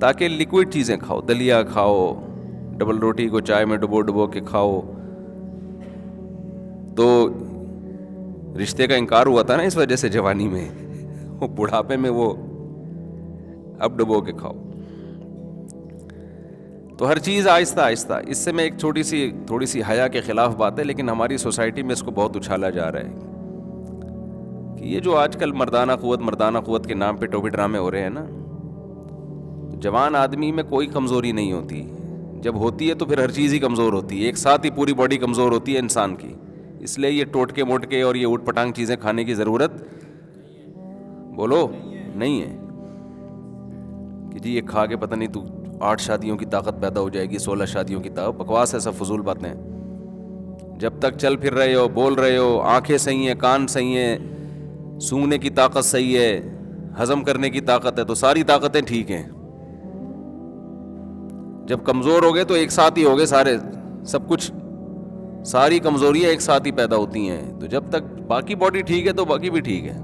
تاکہ لیکوڈ چیزیں کھاؤ, دلیا کھاؤ, ڈبل روٹی کو چائے میں ڈبو کے کھاؤ. تو رشتے کا انکار ہوا تھا نا اس وجہ سے جوانی میں, وہ بڑھاپے میں وہ اب ڈبو کے کھاؤ. تو ہر چیز آہستہ آہستہ. اس سے میں ایک تھوڑی سی حیا کے خلاف بات ہے, لیکن ہماری سوسائٹی میں اس کو بہت اچھالا جا رہا ہے کہ یہ جو آج کل مردانہ قوت کے نام پہ ٹوپی ڈرامے ہو رہے ہیں نا, جوان آدمی میں کوئی کمزوری نہیں ہوتی. جب ہوتی ہے تو پھر ہر چیز ہی کمزور ہوتی ہے, ایک ساتھ ہی پوری باڈی کمزور ہوتی ہے انسان کی. اس لیے یہ ٹوٹکے موٹکے اور یہ اوٹ پٹانگ چیزیں کھانے کی ضرورت بولو نہیں ہے کہ جی یہ کھا کے پتہ نہیں تو 8 شادیوں کی طاقت پیدا ہو جائے گی, 16 شادیوں کی طاقت. بکواس ہے, سب فضول باتیں. جب تک چل پھر رہے ہو, بول رہے ہو, آنکھیں صحیح ہیں, کان صحیح ہیں, سونگنے کی طاقت صحیح ہے, ہضم کرنے کی طاقت ہے, تو ساری طاقتیں ٹھیک ہیں. جب کمزور ہو گئے تو ایک ساتھ ہی ہو گئے سارے, سب کچھ, ساری کمزوریاں ایک ساتھ ہی پیدا ہوتی ہیں. تو جب تک باقی باڈی ٹھیک ہے تو باقی بھی ٹھیک ہے.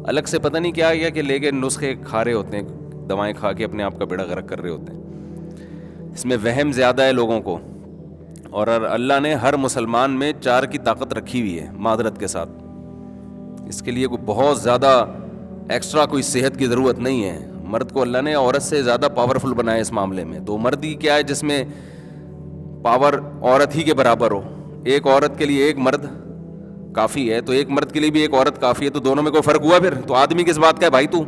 الگ سے پتہ نہیں کیا کہ لے کے نسخے کھا رہے ہوتے ہیں, دوائیں کھا کے اپنے آپ کا بیڑا غرق کر رہے ہوتے ہیں. اس میں وہم زیادہ ہے لوگوں کو. اور اللہ نے ہر مسلمان میں 4 کی طاقت رکھی ہوئی ہے معذرت کے ساتھ. اس کے لیے کوئی بہت زیادہ ایکسٹرا کوئی صحت کی ضرورت نہیں ہے. مرد کو اللہ نے عورت سے زیادہ پاورفل بنایا اس معاملے میں. تو مرد ہی کیا ہے جس میں پاور عورت ہی کے برابر ہو. ایک عورت کے لیے ایک مرد کافی ہے, تو ایک مرد کے لیے بھی ایک عورت کافی ہے. تو دونوں میں کوئی فرق ہوا پھر؟ تو آدمی کس بات کا ہے بھائی تو؟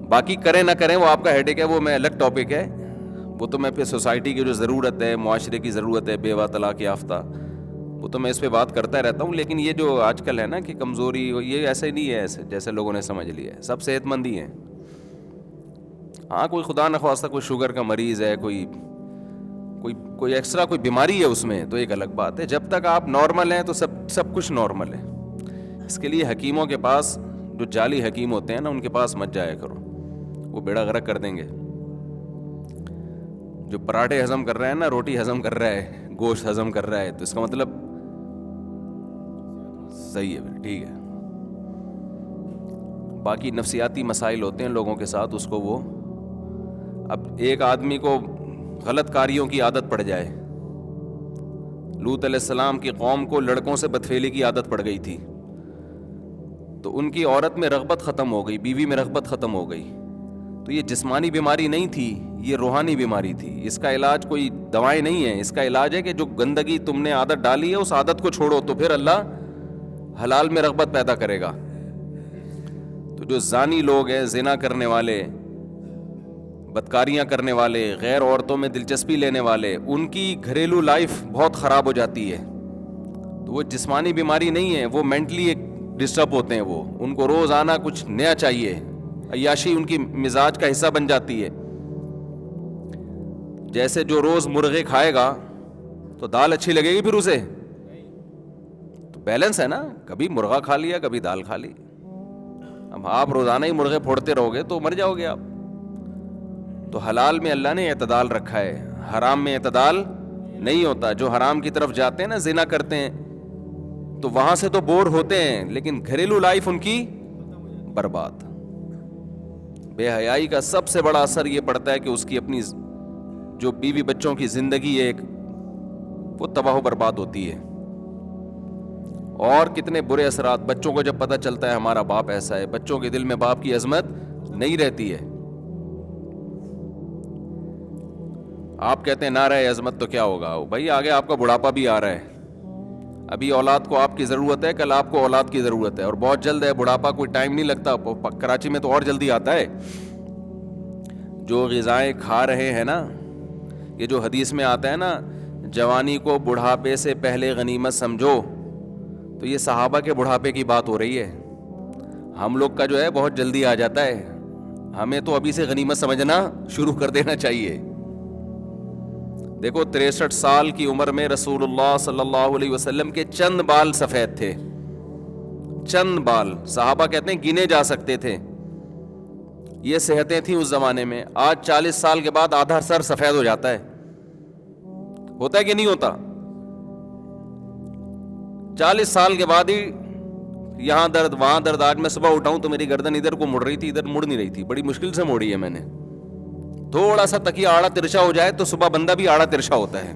باقی کریں نہ کریں وہ آپ کا ہیڈیک ہے, وہ میں الگ ٹاپک ہے. وہ تو میں پہ سوسائٹی کی جو ضرورت ہے, معاشرے کی ضرورت ہے, بیوہ طلاق یافتہ, وہ تو میں اس پہ بات کرتا رہتا ہوں. لیکن یہ جو آج کل ہے نا کہ کمزوری, یہ ایسے نہیں ہے ایسے جیسے لوگوں نے سمجھ لیا ہے. سب صحت مند ہی ہیں. ہاں کوئی خدا نخواستہ کوئی شوگر کا مریض ہے, کوئی ایکسٹرا کوئی بیماری ہے اس میں, تو ایک الگ بات ہے. جب تک آپ نارمل ہیں تو سب کچھ نارمل ہے. اس کے لیے حکیموں کے پاس, جو جعلی حکیم ہوتے ہیں نا, ان کے پاس مت جایا کرو, وہ بیڑا غرق کر دیں گے. جو پراٹھے ہضم کر رہا ہے نا, روٹی ہضم کر رہا ہے, گوشت ہضم کر رہا ہے, تو اس کا مطلب صحیح ہے, پھر ٹھیک ہے. باقی نفسیاتی مسائل ہوتے ہیں لوگوں کے ساتھ, اس کو وہ, اب ایک آدمی کو غلط کاریوں کی عادت پڑ جائے. لوط علیہ السلام کی قوم کو لڑکوں سے بدفعلی کی عادت پڑ گئی تھی, تو ان کی عورت میں رغبت ختم ہو گئی, بیوی میں رغبت ختم ہو گئی. تو یہ جسمانی بیماری نہیں تھی, یہ روحانی بیماری تھی. اس کا علاج کوئی دوائیں نہیں ہے, اس کا علاج ہے کہ جو گندگی تم نے عادت ڈالی ہے اس عادت کو چھوڑو, تو پھر اللہ حلال میں رغبت پیدا کرے گا. تو جو زانی لوگ ہیں, زنا کرنے والے, بدکاریاں کرنے والے, غیر عورتوں میں دلچسپی لینے والے, ان کی گھریلو لائف بہت خراب ہو جاتی ہے. تو وہ جسمانی بیماری نہیں ہے, وہ مینٹلی ایک ڈسٹرب ہوتے ہیں. وہ ان کو روز آنا کچھ نیا چاہیے, عیاشی ان کی مزاج کا حصہ بن جاتی ہے. جیسے جو روز مرغے کھائے گا تو دال اچھی لگے گی پھر اسے, تو بیلنس ہے نا, کبھی مرغا کھا لیا کبھی دال کھا لی. اب آپ روزانہ ہی مرغے پھوڑتے رہو گے تو مر جاؤ گے آپ. تو حلال میں اللہ نے اعتدال رکھا ہے, حرام میں اعتدال نہیں ہوتا. جو حرام کی طرف جاتے ہیں نا, زنا کرتے ہیں, تو وہاں سے تو بور ہوتے ہیں, لیکن گھریلو لائف ان کی برباد. بے حیائی کا سب سے بڑا اثر یہ پڑتا ہے کہ اس کی اپنی جو بیوی بچوں کی زندگی ہے وہ تباہ و برباد ہوتی ہے. اور کتنے برے اثرات بچوں کو جب پتہ چلتا ہے ہمارا باپ ایسا ہے, بچوں کے دل میں باپ کی عظمت نہیں رہتی ہے. آپ کہتے ہیں نہ رہے عظمت تو کیا ہوگا بھائی, آگے آپ کا بڑھاپا بھی آ رہا ہے. ابھی اولاد کو آپ کی ضرورت ہے, کل آپ کو اولاد کی ضرورت ہے, اور بہت جلد ہے. بڑھاپا کوئی ٹائم نہیں لگتا, کراچی میں تو اور جلدی آتا ہے. جو غذائیں کھا رہے ہیں نا, یہ جو حدیث میں آتا ہے نا, جوانی کو بڑھاپے سے پہلے غنیمت سمجھو, تو یہ صحابہ کے بڑھاپے کی بات ہو رہی ہے. ہم لوگ کا جو ہے بہت جلدی آ جاتا ہے, ہمیں تو ابھی سے غنیمت سمجھنا شروع کر دینا چاہیے. دیکھو 63 سال کی عمر میں رسول اللہ صلی اللہ علیہ وسلم کے چند بال سفید تھے, چند بال. صحابہ کہتے ہیں گنے جا سکتے تھے. یہ صحتیں تھیں اس زمانے میں. آج 40 سال کے بعد آدھا سر سفید ہو جاتا ہے. ہوتا ہے کہ نہیں ہوتا؟ 40 سال کے بعد ہی یہاں درد وہاں درد. آج میں صبح اٹھا ہوں تو میری گردن ادھر کو مڑ رہی تھی, ادھر مڑ نہیں رہی تھی, بڑی مشکل سے موڑی ہے میں نے. تھوڑا سا تکیہ آڑا ترچھا ہو جائے تو صبح بندہ بھی آڑا ترچھا ہوتا ہے.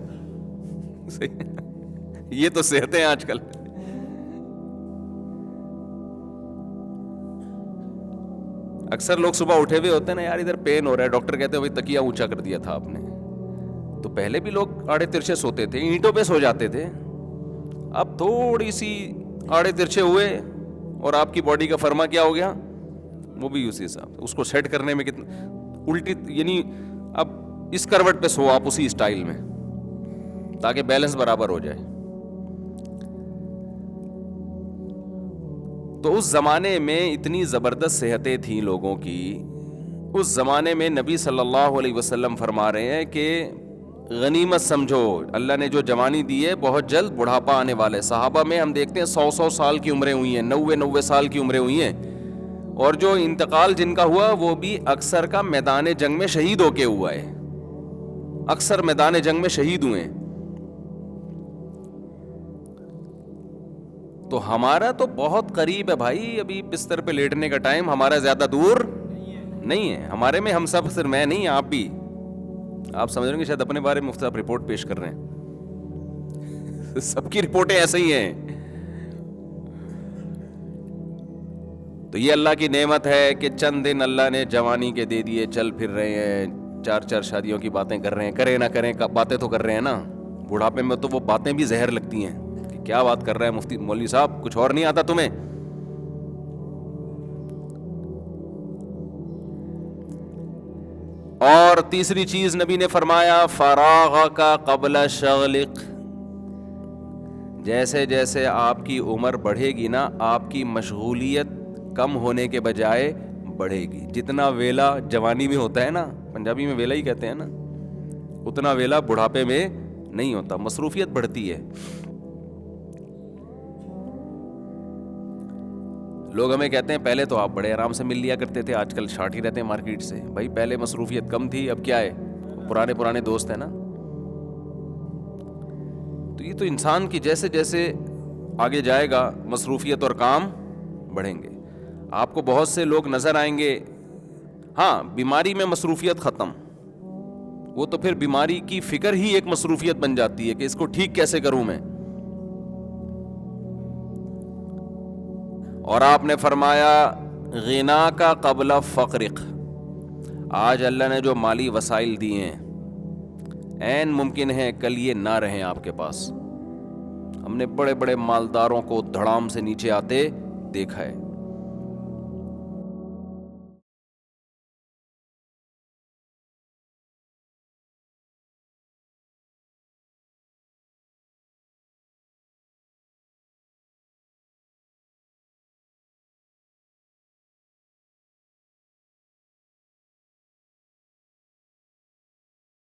یہ تو صحت ہے آج کل. اکثر لوگ صبح اٹھے ہوئے ہوتے ہیں نا, یار ادھر پین ہو رہا ہے, ڈاکٹر کہتے ہیں بھائی تکیہ اونچا کر دیا تھا آپ نے. تو پہلے بھی لوگ آڑے ترچھے سوتے تھے, اینٹوں پہ سو جاتے تھے. اب تھوڑی سی آڑے ترچھے ہوئے اور آپ کی باڈی کا فرما کیا ہو گیا, وہ بھی اسی حساب. اس کو سیٹ کرنے میں کتنا الٹی, یعنی اب اس کروٹ پہ سو آپ اسی اسٹائل میں, تاکہ بیلنس برابر ہو جائے. تو اس زمانے میں اتنی زبردست صحتیں تھیں لوگوں کی. اس زمانے میں نبی صلی اللہ علیہ وسلم فرما رہے ہیں کہ غنیمت سمجھو, اللہ نے جو جوانی دی ہے, بہت جلد بڑھاپا آنے والا ہے. صحابہ میں ہم دیکھتے ہیں 100 سال کی عمریں ہوئی ہیں, 90 سال کی عمریں ہوئی ہیں, اور جو انتقال جن کا ہوا وہ بھی اکثر کا میدان جنگ میں شہید ہو کے ہوا ہے. اکثر میدان جنگ میں شہید ہوئے. تو ہمارا تو بہت قریب ہے بھائی, ابھی بستر پہ لیٹنے کا ٹائم ہمارا زیادہ دور نہیں ہے. ہمارے میں ہم سب, صرف میں نہیں, آپ بھی. آپ سمجھ رہے ہیں کہ شاید اپنے بارے میں مفتی صاحب رپورٹ پیش کر رہے ہیں. سب کی رپورٹیں ایسے ہی ہیں. تو یہ اللہ کی نعمت ہے کہ چند دن اللہ نے جوانی کے دے دیے, چل پھر رہے ہیں, 4 شادیوں کی باتیں کر رہے ہیں. کریں نہ کریں باتیں تو کر رہے ہیں نا. بڑھاپے میں تو وہ باتیں بھی زہر لگتی ہیں کہ کیا بات کر رہا ہے مفتی مولوی صاحب, کچھ اور نہیں آتا تمہیں. اور تیسری چیز نبی نے فرمایا فراغ کا قبل شغلق. جیسے جیسے آپ کی عمر بڑھے گی نا, آپ کی مشغولیت کم ہونے کے بجائے بڑھے گی. جتنا ویلا جوانی میں ہوتا ہے نا, پنجابی میں ویلا ہی کہتے ہیں نا, اتنا ویلا بڑھاپے میں نہیں ہوتا. مصروفیت بڑھتی ہے. لوگ ہمیں کہتے ہیں پہلے تو آپ بڑے آرام سے مل لیا کرتے تھے, آج کل شارٹ ہی رہتے ہیں مارکیٹ سے. بھائی پہلے مصروفیت کم تھی, اب کیا ہے, پرانے دوست ہیں نا. تو یہ تو انسان کی جیسے جیسے آگے جائے گا مصروفیت اور کام بڑھیں گے. آپ کو بہت سے لوگ نظر آئیں گے, ہاں بیماری میں مصروفیت ختم, وہ تو پھر بیماری کی فکر ہی ایک مصروفیت بن جاتی ہے کہ اس کو ٹھیک کیسے کروں میں. اور آپ نے فرمایا غنا کا قبل فقرق. آج اللہ نے جو مالی وسائل دیے ہیں, عین ممکن ہے کل یہ نہ رہیں آپ کے پاس. ہم نے بڑے بڑے مالداروں کو دھڑام سے نیچے آتے دیکھا ہے.